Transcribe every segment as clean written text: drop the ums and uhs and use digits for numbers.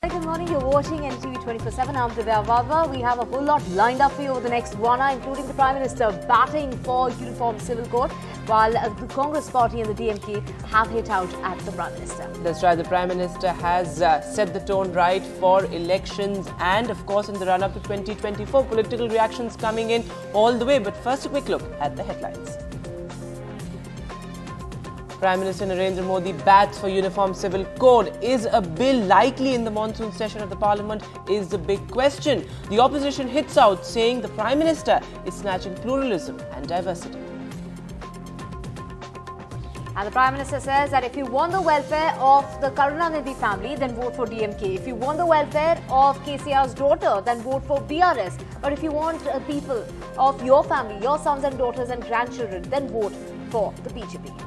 Good morning, you're watching NDTV 24/7. I'm Divya Vava. We have a whole lot lined up for you over the next 1 hour, including the Prime Minister batting for uniform civil code, while the Congress party and the DMK have hit out at the Prime Minister. That's right, the Prime Minister has set the tone right for elections and, of course, in the run-up to 2024, political reactions coming in all the way. But first, a quick look at the headlines. Prime Minister Narendra Modi bats for uniform civil code. Is a bill likely in the monsoon session of the parliament is the big question. The opposition hits out saying the Prime Minister is snatching pluralism and diversity. And the Prime Minister says that if you want the welfare of the Karunanidhi family, then vote for DMK. If you want the welfare of KCR's daughter, then vote for BRS. But if you want people of your family, your sons and daughters and grandchildren, then vote for the BJP.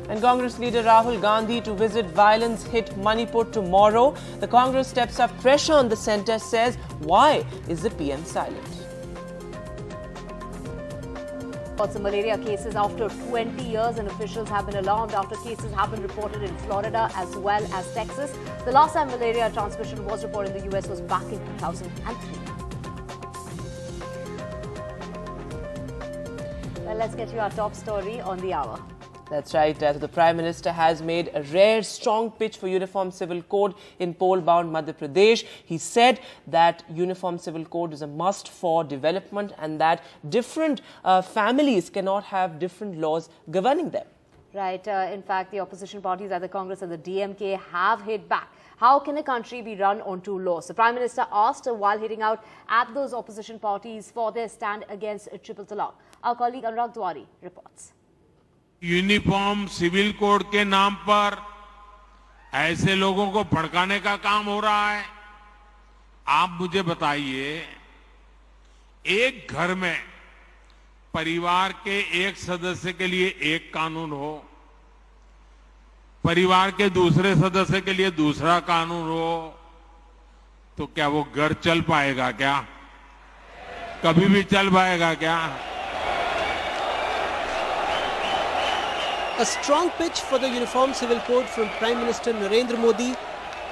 And Congress leader Rahul Gandhi to visit violence-hit Manipur tomorrow. The Congress steps up pressure on the centre, says, why is the PM silent? Lots of malaria cases after 20 years, and officials have been alarmed after cases have been reported in Florida as well as Texas. The last time malaria transmission was reported in the US was back in 2003. Well, let's get you our top story on the hour. That's right. The Prime Minister has made a rare, strong pitch for uniform civil code in poll-bound Madhya Pradesh. He said that uniform civil code is a must for development and that different families cannot have different laws governing them. Right. In fact, the opposition parties at the Congress and the DMK have hit back. How can a country be run on two laws? The Prime Minister asked while hitting out at those opposition parties for their stand against triple talaq. Our colleague Anurag Dwari reports. Uniform civil code के नाम पर ऐसे लोगों को भड़काने का काम हो रहा है। आप मुझे बताइए, एक घर में परिवार के एक सदस्य के लिए एक कानून हो, परिवार के दूसरे सदस्य के लिए दूसरा कानून हो, तो क्या वो घर चल पाएगा क्या? कभी भी चल पाएगा क्या? A strong pitch for the Uniform Civil Code from Prime Minister Narendra Modi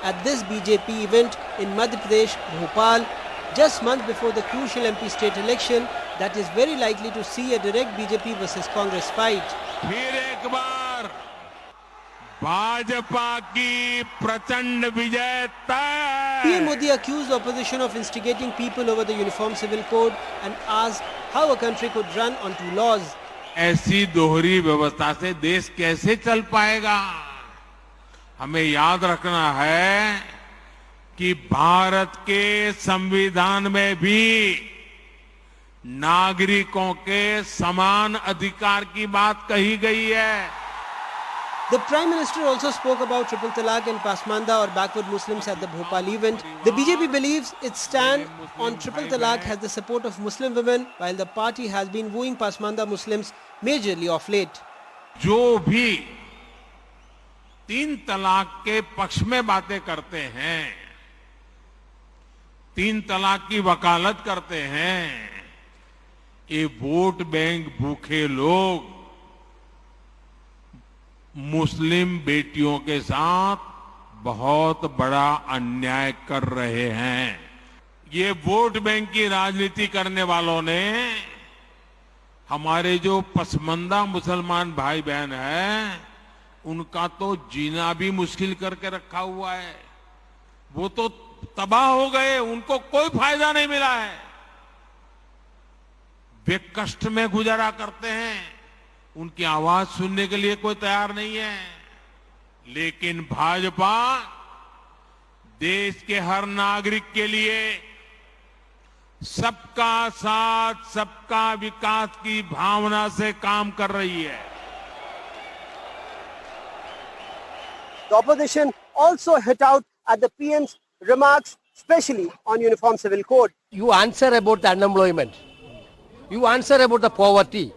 at this BJP event in Madhya Pradesh, Bhopal, just months before the crucial MP state election that is very likely to see a direct BJP versus Congress fight. फिर एक बार भाजपा की प्रचंड विजय तय। PM Modi accused opposition of instigating people over the Uniform Civil Code and asked how a country could run on two laws. ऐसी दोहरी व्यवस्था से देश कैसे चल पाएगा? हमें याद रखना है कि भारत के संविधान में भी नागरिकों के समान अधिकार की बात कही गई है। The Prime Minister also spoke about triple talaq and pasmanda or backward Muslims at the Bhopal event. The BJP believes its stand on triple talaq has the support of Muslim women, while the party has been wooing pasmanda Muslims majorly of late. जो भी तीन तलाक के पक्ष में बातें करते हैं, तीन तलाक की वकालत करते हैं, ये वोट बैंक भूखे लोग मुस्लिम बेटियों के साथ बहुत बड़ा अन्याय कर रहे हैं। ये वोट बैंक की राजनीति करने वालों ने हमारे जो पसमंदा मुसलमान भाई बहन हैं, उनका तो जीना भी मुश्किल करके रखा हुआ है। वो तो तबाह हो गए, उनको कोई फायदा नहीं मिला है। वे कष्ट में गुजारा करते हैं, उनकी आवाज सुनने के लिए कोई तैयार नहीं है। लेकिन भाजपा देश के हर नागरिक के लिए सबका साथ सबका विकास की भावना से काम कर रही है। The opposition also hit out at the PM's remarks, especially on Uniform Civil Code. You answer about the unemployment. You answer about the poverty.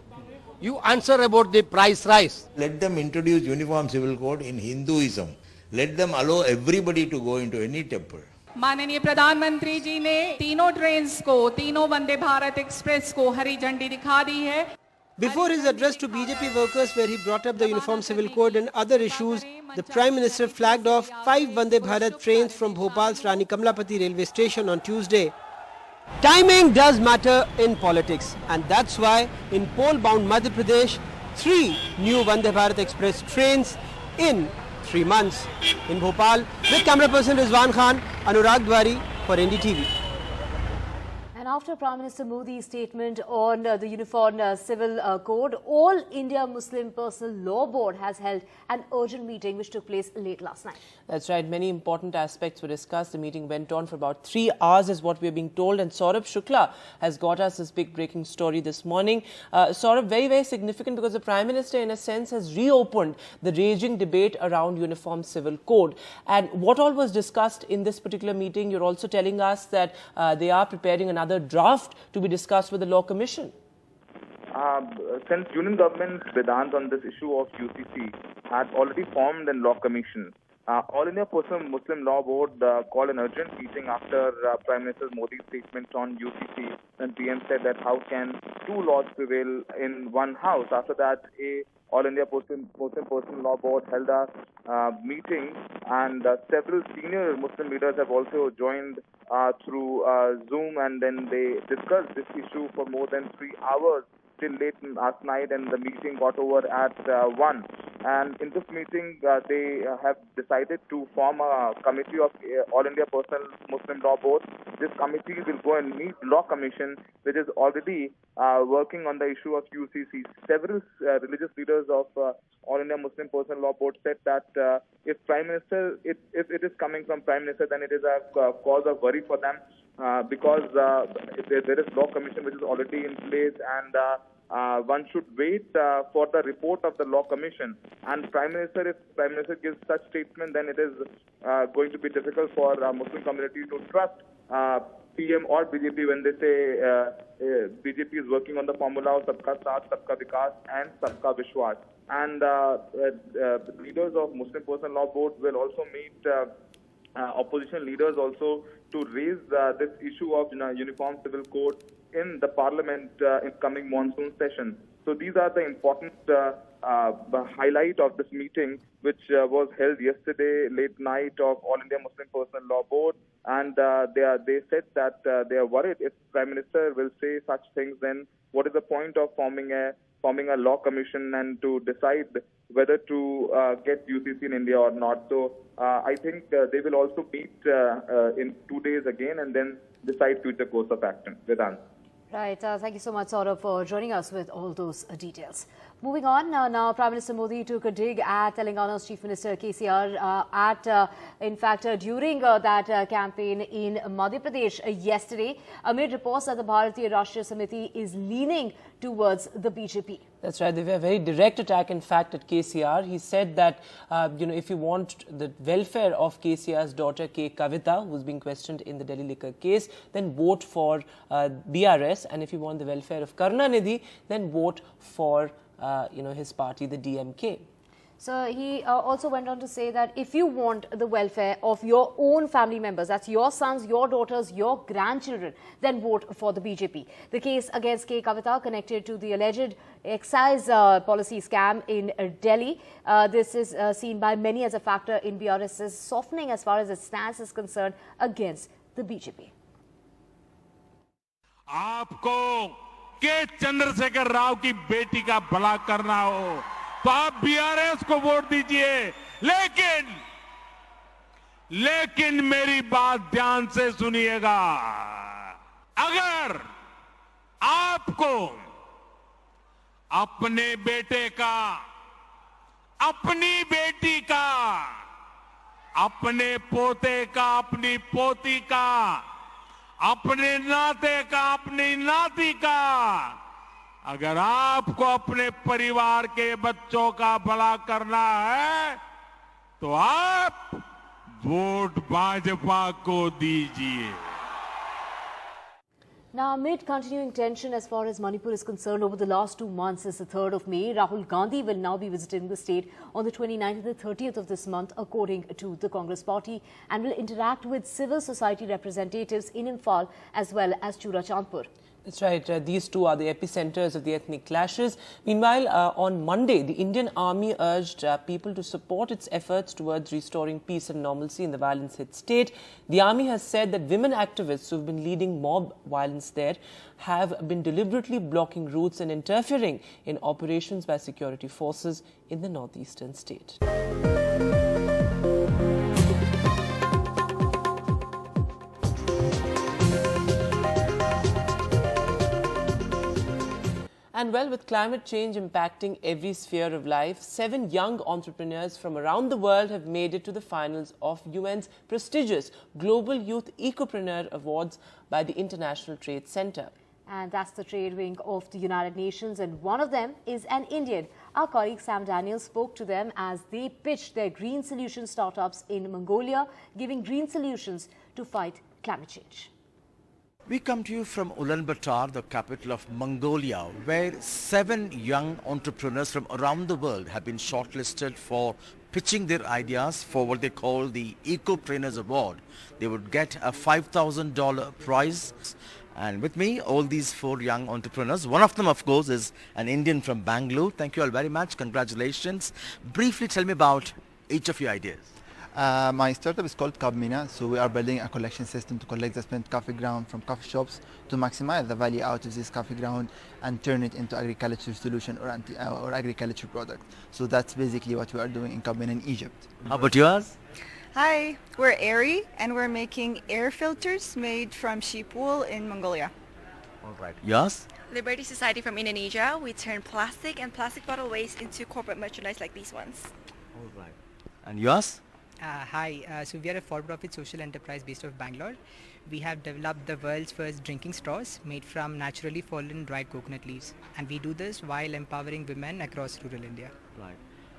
You answer about the price rise. Let them introduce Uniform Civil Code in Hinduism. Let them allow everybody to go into any temple. माननीय प्रधानमंत्री जी ने तीनों trains को, तीनों Vande Bharat express को हरी झंडी दिखा दी है। Before his address to BJP workers, where he brought up the Uniform Civil Code and other issues, the Prime Minister flagged off 5 Vande Bharat trains from Bhopal's Rani Kamlapati railway station on Tuesday. Timing does matter in politics, and that's why in pole-bound Madhya Pradesh, 3 new Vande Bharat Express trains in 3 months. In Bhopal, with camera person Rizwan Khan, Anurag Dwari for NDTV. And after Prime Minister Modi's statement on the Uniform Civil Code, All India Muslim Personal Law Board has held an urgent meeting which took place late last night. That's right. Many important aspects were discussed. The meeting went on for about 3 hours is what we are being told. And Saurabh Shukla has got us this big breaking story this morning. Saurabh, very, very significant because the Prime Minister in a sense has reopened the raging debate around Uniform Civil Code. And what all was discussed in this particular meeting, you're also telling us that they are preparing another draft to be discussed with the Law Commission. Since Union Government's Vedant on this issue of UCC had already formed a Law Commission, All India Muslim Law Board called an urgent meeting after Prime Minister Modi's statement on UCC, and PM said that how can 2 laws prevail in one house. After that, All India Muslim Personal Law Board held a meeting, and several senior Muslim leaders have also joined through Zoom, and then they discussed this issue for more than 3 hours till late last night, and the meeting got over at 1. And in this meeting, they have decided to form a committee of All India Personal Muslim Law Board. This committee will go and meet Law Commission, which is already working on the issue of UCC. Several religious leaders of All India Muslim Personal Law Board said that if Prime Minister, if it is coming from Prime Minister, then it is a cause of worry for them because there is Law Commission which is already in place, and one should wait for the report of the Law Commission. And if Prime Minister gives such statement, then it is going to be difficult for Muslim community to trust PM or BJP when they say BJP is working on the formula of Sabka Saath, Sabka Vikas and Sabka Vishwas. And leaders of Muslim Personal Law Board will also meet opposition leaders also to raise this issue of Uniform Civil Code in the Parliament in coming monsoon session. So these are the important highlight of this meeting, which was held yesterday late night of All India Muslim Personal Law Board, and they said that they are worried if Prime Minister will say such things, then what is the point of forming a Law Commission and to decide whether to get UCC in India or not. So I think they will also meet in 2 days again and then decide future course of action. Vedant. Right. Thank you so much, Saurabh, for joining us with all those details. Moving on, now Prime Minister Modi took a dig at Telangana's Chief Minister KCR during that campaign in Madhya Pradesh yesterday, amid reports that the Bharatiya Rashtriya Samiti is leaning towards the BJP. That's right. They were a very direct attack, in fact, at KCR. He said that, if you want the welfare of KCR's daughter, K. Kavita, who's being questioned in the Delhi liquor case, then vote for BRS. And if you want the welfare of Karunanidhi, then vote for, his party, the DMK. So he also went on to say that if you want the welfare of your own family members, that's your sons, your daughters, your grandchildren, then vote for the BJP. The case against K. Kavita connected to the alleged excise policy scam in Delhi. This is seen by many as a factor in BRS's softening as far as its stance is concerned against the BJP. आपको के चंद्रशेखर राव की बेटी का भला करना हो तो आप बीआरएस को वोट दीजिए, लेकिन मेरी बात ध्यान से सुनिएगा। अगर आपको अपने बेटे का, अपनी बेटी का, अपने पोते का, अपनी पोती का, अपने नाते का, अपनी नाती का, अगर आपको अपने परिवार के बच्चों का भला करना है तो आप वोट भाजपा को दीजिए। Now, amid continuing tension as far as Manipur is concerned over the last 2 months since the 3rd of May, Rahul Gandhi will now be visiting the state on the 29th and the 30th of this month, according to the Congress party, and will interact with civil society representatives in Imphal as well as Churachandpur. That's right. These two are the epicenters of the ethnic clashes. Meanwhile, on Monday, the Indian Army urged people to support its efforts towards restoring peace and normalcy in the violence-hit state. The Army has said that women activists who have been leading mob violence there have been deliberately blocking routes and interfering in operations by security forces in the northeastern state. And well, with climate change impacting every sphere of life, 7 young entrepreneurs from around the world have made it to the finals of UN's prestigious Global Youth Ecopreneur Awards by the International Trade Center. And that's the trade wing of the United Nations, and one of them is an Indian. Our colleague Sam Daniel spoke to them as they pitched their green solution startups in Mongolia, giving green solutions to fight climate change. We come to you from Ulaanbaatar, the capital of Mongolia, where 7 young entrepreneurs from around the world have been shortlisted for pitching their ideas for what they call the Ecopreneur Award. They would get a $5,000 prize. And with me, all these 4 young entrepreneurs. One of them, of course, is an Indian from Bangalore. Thank you all very much. Congratulations. Briefly tell me about each of your ideas. My startup is called Cabmina, so we are building a collection system to collect the spent coffee ground from coffee shops to maximize the value out of this coffee ground and turn it into agriculture solution or agriculture product. So that's basically what we are doing in Cabmina in Egypt. How about yours? Hi, we're Airy and we're making air filters made from sheep wool in Mongolia. All right. Yours? Liberty Society from Indonesia. We turn plastic and plastic bottle waste into corporate merchandise like these ones. All right. And yours? Hi, so we are a for-profit social enterprise based out of Bangalore. We have developed the world's first drinking straws made from naturally fallen dried coconut leaves. And we do this while empowering women across rural India. Right.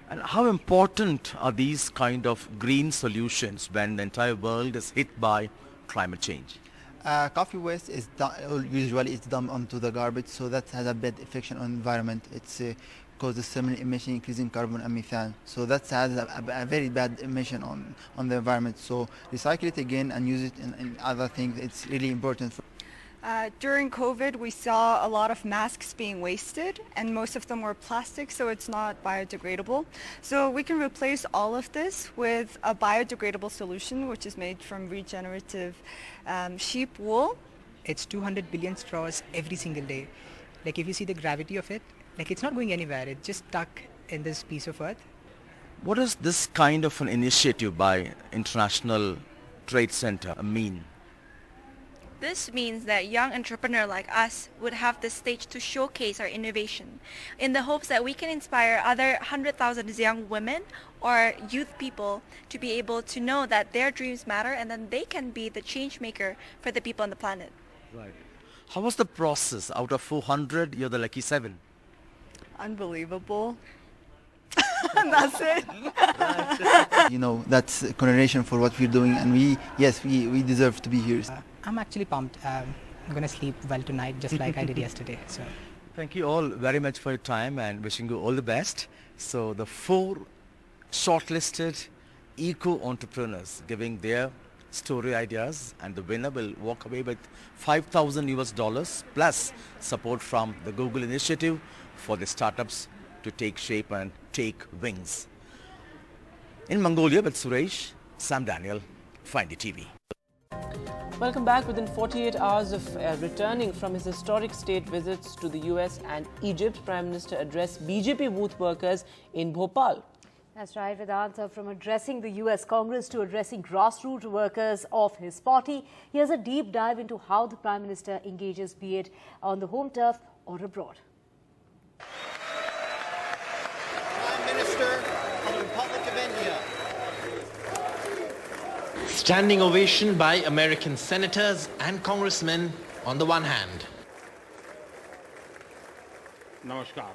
And how important are these kind of green solutions when the entire world is hit by climate change? Coffee waste is usually dumped onto the garbage, so that has a bad effect on the environment. It's causes similar emission, increasing carbon and methane. So that has a very bad emission on the environment. So recycle it again and use it in other things. It's really important. During COVID, we saw a lot of masks being wasted, and most of them were plastic, so it's not biodegradable. So we can replace all of this with a biodegradable solution, which is made from regenerative sheep wool. It's 200 billion straws every single day. Like if you see the gravity of it, like it's not going anywhere, it's just stuck in this piece of earth. What does this kind of an initiative by International Trade Center mean? This means that young entrepreneurs like us would have the stage to showcase our innovation in the hopes that we can inspire other 100,000 young women or youth people to be able to know that their dreams matter and then they can be the change maker for the people on the planet. Right. How was the process? Out of 400, you're the lucky 7. Unbelievable. And that's it. You know, that's a correlation for what we're doing, and we deserve to be here. I'm actually pumped. I'm going to sleep well tonight, just like I did yesterday. So, thank you all very much for your time and wishing you all the best. So the 4 shortlisted eco-entrepreneurs giving their story ideas, and the winner will walk away with $5,000 plus support from the Google initiative for the startups to take shape and take wings. In Mongolia with Suresh, Sam Daniel, NDTV. Welcome back. Within 48 hours of returning from his historic state visits to the US and Egypt, Prime Minister addressed BJP booth workers in Bhopal. That's right, Vedant. From addressing the US Congress to addressing grassroots workers of his party, here's a deep dive into how the Prime Minister engages, be it on the home turf or abroad. Prime Minister of the Republic of India. Standing ovation by American senators and congressmen on the one hand. Namaskar.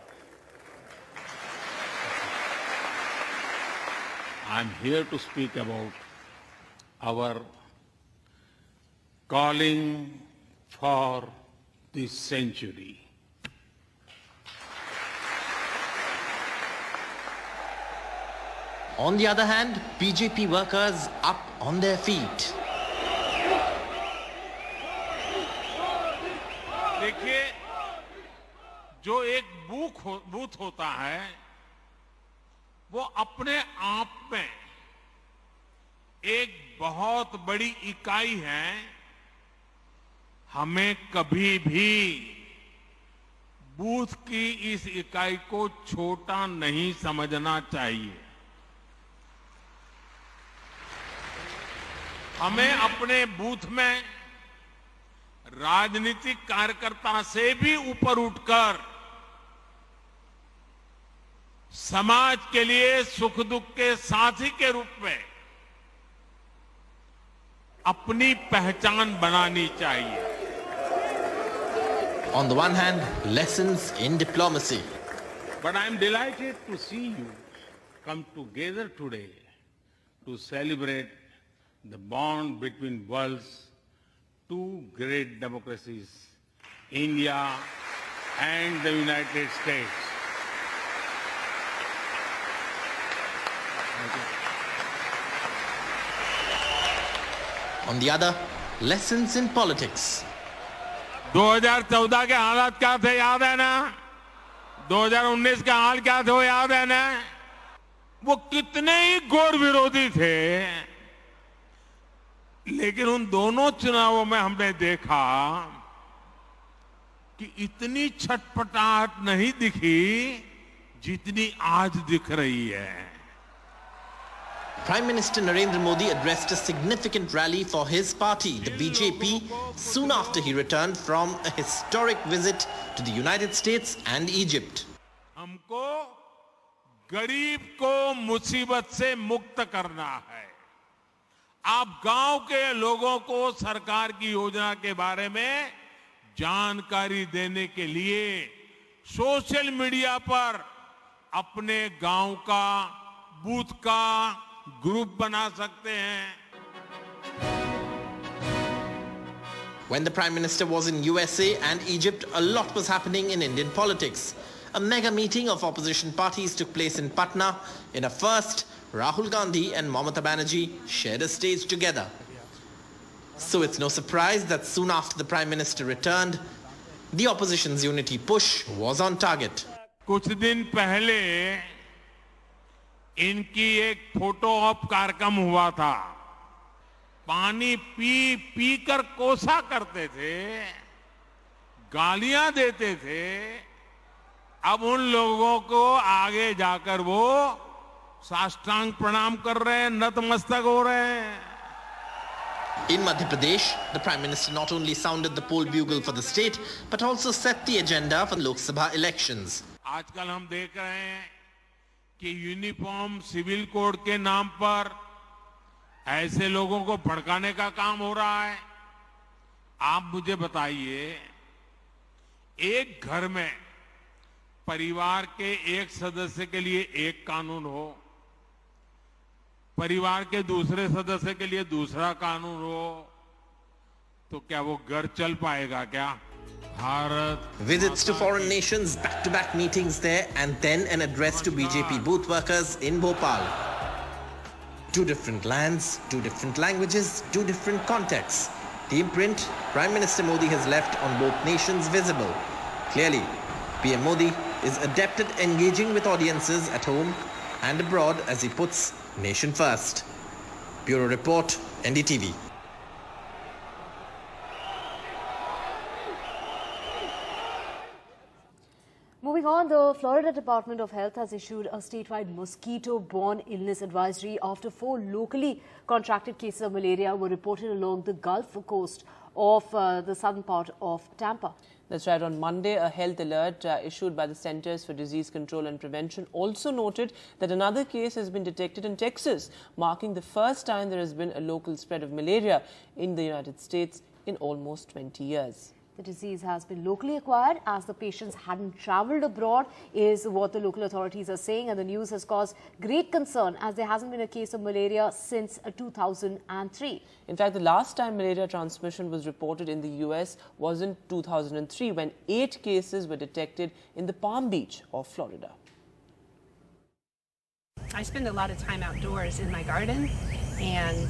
I'm here to speak about our calling for this century. On the other hand, BJP workers up on their feet. देखिए, जो एक booth होता है वो अपने आप में एक बहुत बड़ी इकाई है। हमें कभी भी बूथ की इस इकाई को छोटा नहीं समझना चाहिए। हमें अपने बूथ में राजनीतिक कार्यकर्ता से भी ऊपर उठकर समाज के लिए सुख दुख के साथी के रूप में अपनी पहचान बनानी चाहिए। On the one hand, lessons in diplomacy. But I am delighted to see you come together today to celebrate the bond between world's two great democracies, India and the United States. On the other, lessons in politics. 2014 के हालात क्या थे याद है ना? 2019 का हाल क्या थे वो याद है ना? वो कितने ही घोर विरोधी थे, लेकिन उन दोनों चुनावों में हमने देखा कि इतनी छटपटाहट नहीं दिखी जितनी आज दिख रही है। Prime Minister Narendra Modi addressed a significant rally for his party, the BJP, soon after he returned from a historic visit to the United States and Egypt. हमको गरीब को मुसीबत से मुक्त करना है। आप गांव के लोगों को सरकार की योजना के बारे में जानकारी देने के लिए सोशल मीडिया पर अपने गांव का, बूथ का ग्रुप बना सकते हैं। When the Prime Minister was in USA and Egypt, a lot was happening in Indian politics. A mega meeting of opposition parties took place in Patna. In a first, Rahul Gandhi and Mamata Banerjee shared a stage together. So it's no surprise that soon after the Prime Minister returned, the opposition's unity push was on target. कुछ दिन पहले इनकी एक photo op कार्यक्रम हुआ था। पानी P कर कोसा करते थे, गालियां देते थे। अब उन लोगों को आगे जाकर वो साष्टांग प्रणाम कर रहे हैं, नतमस्तक हो रहे हैं। In Madhya Pradesh, the Prime Minister not only sounded the poll bugle for the state, but also set the agenda for Lok Sabha elections. आजकल हम देख रहे हैं कि यूनिफॉर्म सिविल कोड के नाम पर ऐसे लोगों को भड़काने का काम हो रहा है। आप मुझे बताइए, एक घर में परिवार के एक सदस्य के लिए एक कानून हो, परिवार के दूसरे सदस्य के लिए दूसरा कानून हो, तो क्या वो घर चल पाएगा क्या? Visits to foreign nations, back-to-back meetings there, and then an address to BJP booth workers in Bhopal. Two different lands, two different languages, two different contexts. The imprint Prime Minister Modi has left on both nations visible. Clearly, PM Modi is adept at engaging with audiences at home and abroad as he puts nation first. Bureau Report, NDTV. Moving on, the Florida Department of Health has issued a statewide mosquito-borne illness advisory after 4 locally contracted cases of malaria were reported along the Gulf Coast of the southern part of Tampa. That's right. On Monday, a health alert issued by the Centers for Disease Control and Prevention also noted that another case has been detected in Texas, marking the first time there has been a local spread of malaria in the United States in almost 20 years. The disease has been locally acquired as the patients hadn't travelled abroad, is what the local authorities are saying, and the news has caused great concern as there hasn't been a case of malaria since 2003. In fact, the last time malaria transmission was reported in the US was in 2003 when 8 cases were detected in the Palm Beach of Florida. I spend a lot of time outdoors in my garden, and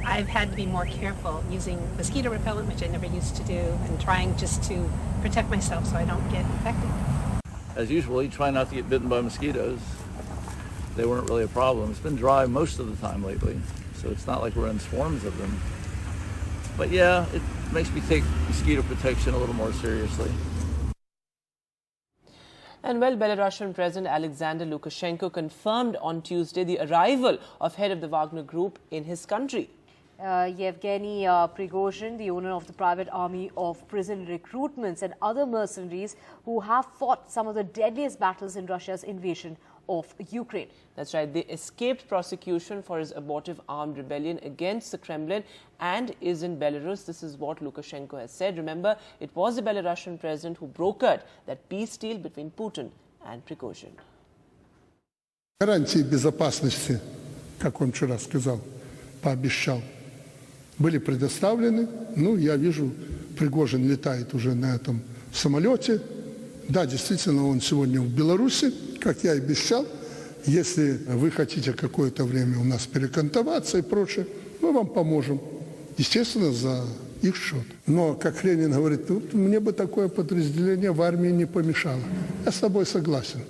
I I've had to be more careful using mosquito repellent, which I never used to do, and trying just to protect myself so I don't get infected. As usual, you try not to get bitten by mosquitoes. They weren't really a problem. It's been dry most of the time lately, so it's not like we're in swarms of them. But yeah, it makes me take mosquito protection a little more seriously. And well, Belarusian President Alexander Lukashenko confirmed on Tuesday the arrival of head of the Wagner group in his country. Yevgeny Prigozhin, the owner of the private army of prison recruitments and other mercenaries who have fought some of the deadliest battles in Russia's invasion of Ukraine. That's right. They escaped prosecution for his abortive armed rebellion against the Kremlin and is in Belarus. This is what Lukashenko has said. Remember, it was the Belarusian president who brokered that peace deal between Putin and Prigozhin. Гарантии безопасности, как он вчера сказал, пообещал, были предоставлены. Ну, я вижу, Пригожин летает уже на этом самолете. Да, действительно, он сегодня в Беларуси, как я и обещал. Если вы хотите какое-то время у нас перекантоваться и прочее, мы вам поможем. Естественно, за их счет. Но, как Ленин говорит, ну, мне бы такое подразделение в армии не помешало. Я с тобой согласен.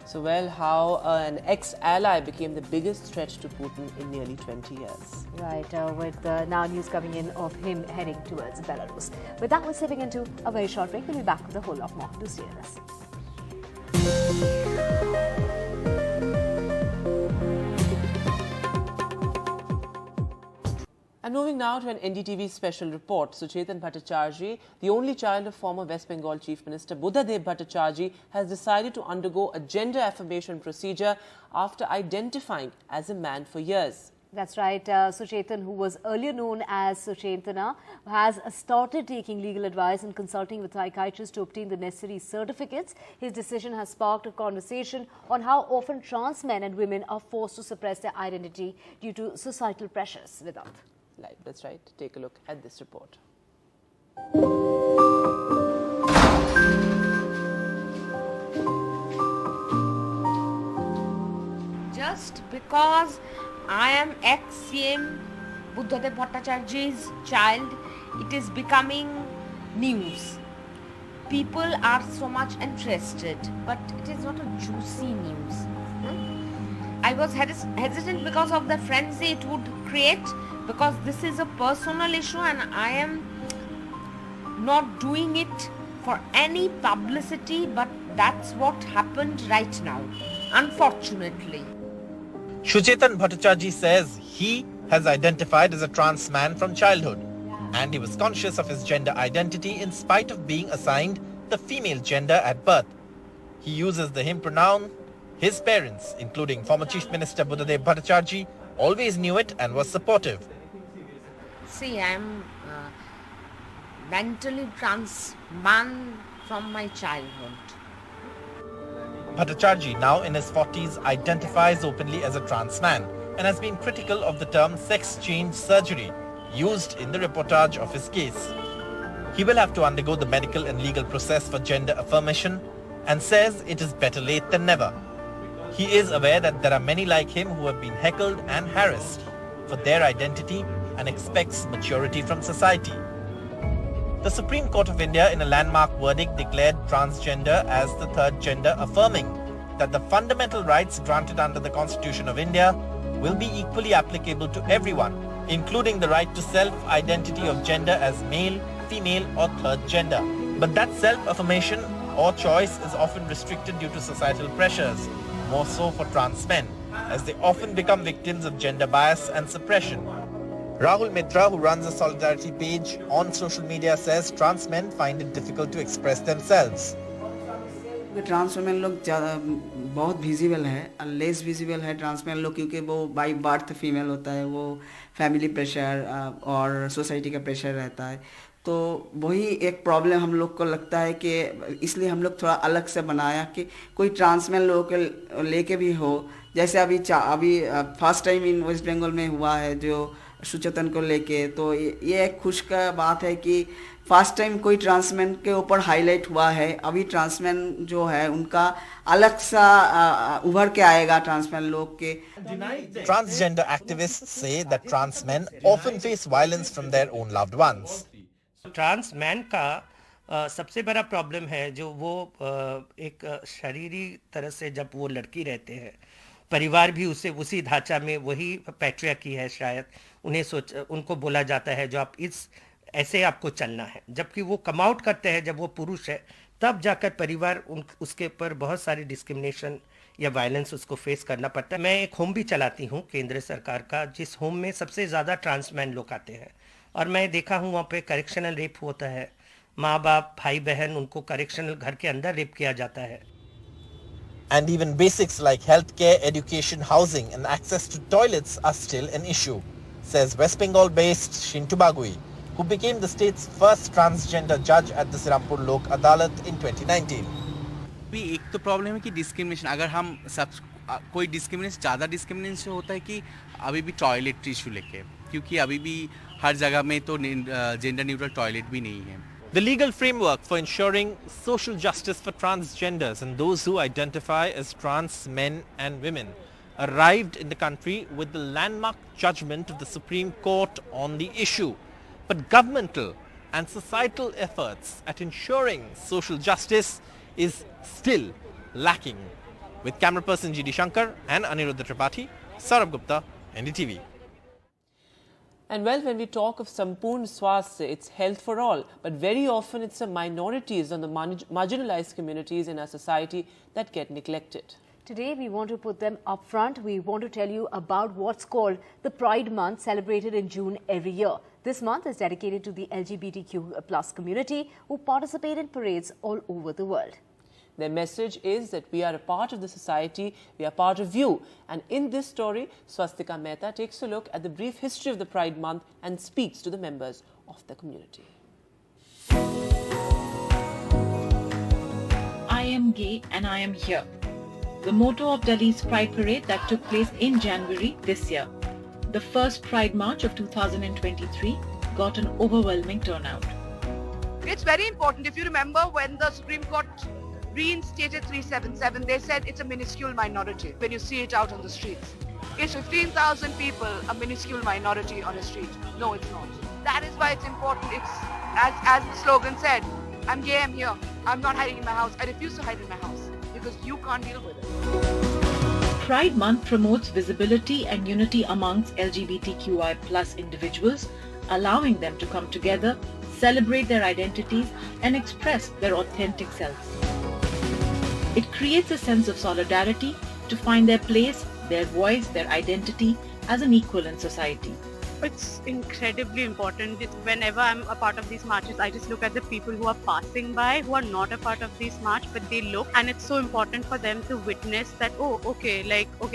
So, well, how an ex-ally became the biggest threat to Putin in nearly 20 years. Right, with now news coming in of him heading towards Belarus. With that, we're slipping into a very short break. We'll be back with a whole lot more. Do stay with us. And moving now to an NDTV special report. Suchetan Bhattacharjis, the only child of former West Bengal Chief Minister Buddhadev Bhattacharjis, has decided to undergo a gender affirmation procedure after identifying as a man for years. That's right. Suchetan, who was earlier known as Suchetana, has started taking legal advice and consulting with psychiatrists to obtain the necessary certificates. His decision has sparked a conversation on how often trans men and women are forced to suppress their identity due to societal pressures. Without Live, that's right. Take a look at this report. Just because I am ex-CM Buddhadev Bhattacharjis' child, it is becoming news. People are so much interested, but it is not a juicy news. I was hesitant because of the frenzy it would create, because this is a personal issue and I am not doing it for any publicity, but that's what happened right now, unfortunately. Suchetan Bhattacharjis says he has identified as a trans man from childhood and he was conscious of his gender identity in spite of being assigned the female gender at birth. He uses the him pronoun. His parents, including former Chief Minister Buddhadev Bhattacharjis, always knew it and was supportive. See, I am mentally trans man from my childhood. Bhattacharjis, now in his 40s, identifies openly as a trans man and has been critical of the term sex change surgery used in the reportage of his case. He will have to undergo the medical and legal process for gender affirmation and says it is better late than never. He is aware that there are many like him who have been heckled and harassed for their identity and expects maturity from society. The Supreme Court of India, in a landmark verdict, declared transgender as the third gender, affirming that the fundamental rights granted under the Constitution of India will be equally applicable to everyone, including the right to self-identity of gender as male, female or third gender. But that self-affirmation or choice is often restricted due to societal pressures, more so for trans men, as they often become victims of gender bias and suppression. Rahul Mitra, who runs a solidarity page on social media, says trans men find it difficult to express themselves. Trans women लोग ज़्यादा बहुत visible है, less visible है trans man लोग, क्योंकि वो by birth female होता है, वो फैमिली प्रेशर और सोसाइटी का प्रेशर रहता है, तो वही एक प्रॉब्लम हम लोग को लगता है कि इसलिए हम लोग थोड़ा अलग से बनाया कि कोई ट्रांस मैन लोगों के लेके भी हो. जैसे अभी first time in West Bengal में हुआ है जो सुचेतन को लेके, तो ये एक खुश का बात है कि फर्स्ट टाइम कोई ट्रांसमैन के ऊपर हाईलाइट हुआ है। अभी ट्रांसमैन जो है उनका अलग सा उभर के आएगा ट्रांसमैन लोग के। Transgender activists say that trans men often face violence from their own loved ones. Trans man का सबसे बड़ा प्रॉब्लम है जो वो एक शारीरिक तरह से जब वो लड़की रहते हैं, परिवार भी उसी ढांचा में वही पैट्रियार्की है शायद, उनको बोला जाता है जो आप ऐसे आपको चलना है, जबकि वो कम आउट करते हैं जब वो पुरुष है, तब जाकर परिवार उसके ऊपर बहुत सारी डिस्क्रिमिनेशन या वायलेंस उसको फेस करना पड़ता है। मैं एक होम भी चलाती हूँ केंद्र सरकार का, जिस होम में सबसे ज़्यादा ट्रांसमैन लोग आते हैं, और मैं देखा हूँ वहाँ पे करेक्शनल रेप होता है, माँ बाप भाई बहन उनको करेक्शनल घर के अंदर रेप किया जाता है। And even basics like healthcare, education, housing and access to toilets are still an issue, says West Bengal-based Shintu Bagui, who became the state's first transgender judge at the Sirampur Lok Adalat in 2019. भी एक तो problem है कि discrimination, अगर हम सब कोई discrimination ज़्यादा डिस्क्रिमिनेशन होता है कि अभी भी टॉयलेट इशू लेके, क्योंकि अभी भी हर जगह में तो जेंडर न्यूट्रल टॉयलेट भी नहीं है। The legal framework for ensuring social justice for transgenders and those who identify as trans men and women arrived in the country with the landmark judgment of the Supreme Court on the issue. But governmental and societal efforts at ensuring social justice is still lacking. With camera person G.D. Shankar and Aniruddha Tripathi, Saurabh Gupta, NDTV. And well, when we talk of Sampurn Swasthya, it's health for all. But very often it's the minorities and the marginalized communities in our society that get neglected. Today, we want to put them up front. We want to tell you about what's called the Pride Month, celebrated in June every year. This month is dedicated to the LGBTQ+ community who participate in parades all over the world. Their message is that we are a part of the society, we are part of you. And in this story, Swastika Mehta takes a look at the brief history of the Pride Month and speaks to the members of the community. I am gay and I am here. The motto of Delhi's Pride Parade that took place in January this year. The first Pride March of 2023 got an overwhelming turnout. It's very important. If you remember when the Supreme Court reinstated 377, they said it's a minuscule minority when you see it out on the streets. Is 15,000 people a minuscule minority on a street? No, it's not. That is why it's important. It's, as the slogan said, I'm gay, I'm here. I'm not hiding in my house. I refuse to hide in my house because you can't deal with it. Pride Month promotes visibility and unity amongst LGBTQI+ individuals, allowing them to come together, celebrate their identities and express their authentic selves. It creates a sense of solidarity to find their place, their voice, their identity as an equal in society. It's incredibly important. Whenever I'm a part of these marches, I just look at the people who are passing by, who are not a part of this march, but they look, and it's so important for them to witness that, oh, okay,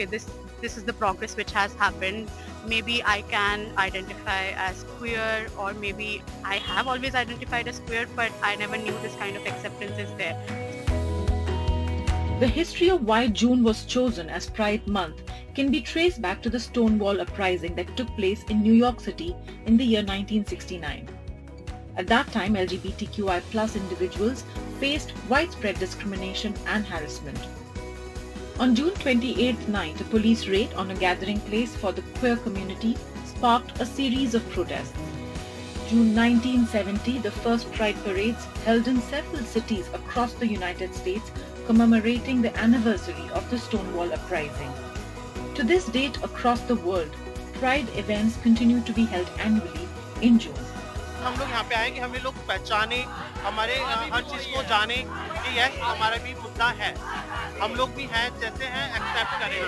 this is the progress which has happened. Maybe I can identify as queer, or maybe I have always identified as queer, but I never knew this kind of acceptance is there. The history of why June was chosen as Pride Month can be traced back to the Stonewall Uprising that took place in New York City in the year 1969. At that time, LGBTQI+ individuals faced widespread discrimination and harassment. On June 28th night, a police raid on a gathering place for the queer community sparked a series of protests. June 1970, the first Pride parades held in several cities across the United States commemorating the anniversary of the Stonewall Uprising. To this date, across the world, Pride events continue to be held annually in June. हम लोग यहाँ पे आए कि हमें लोग पहचाने, हमारे हर चीज़ को जाने कि यस हमारा भी मुद्दा है, हम लोग भी हैं जैसे हैं एक्सेप्ट करें.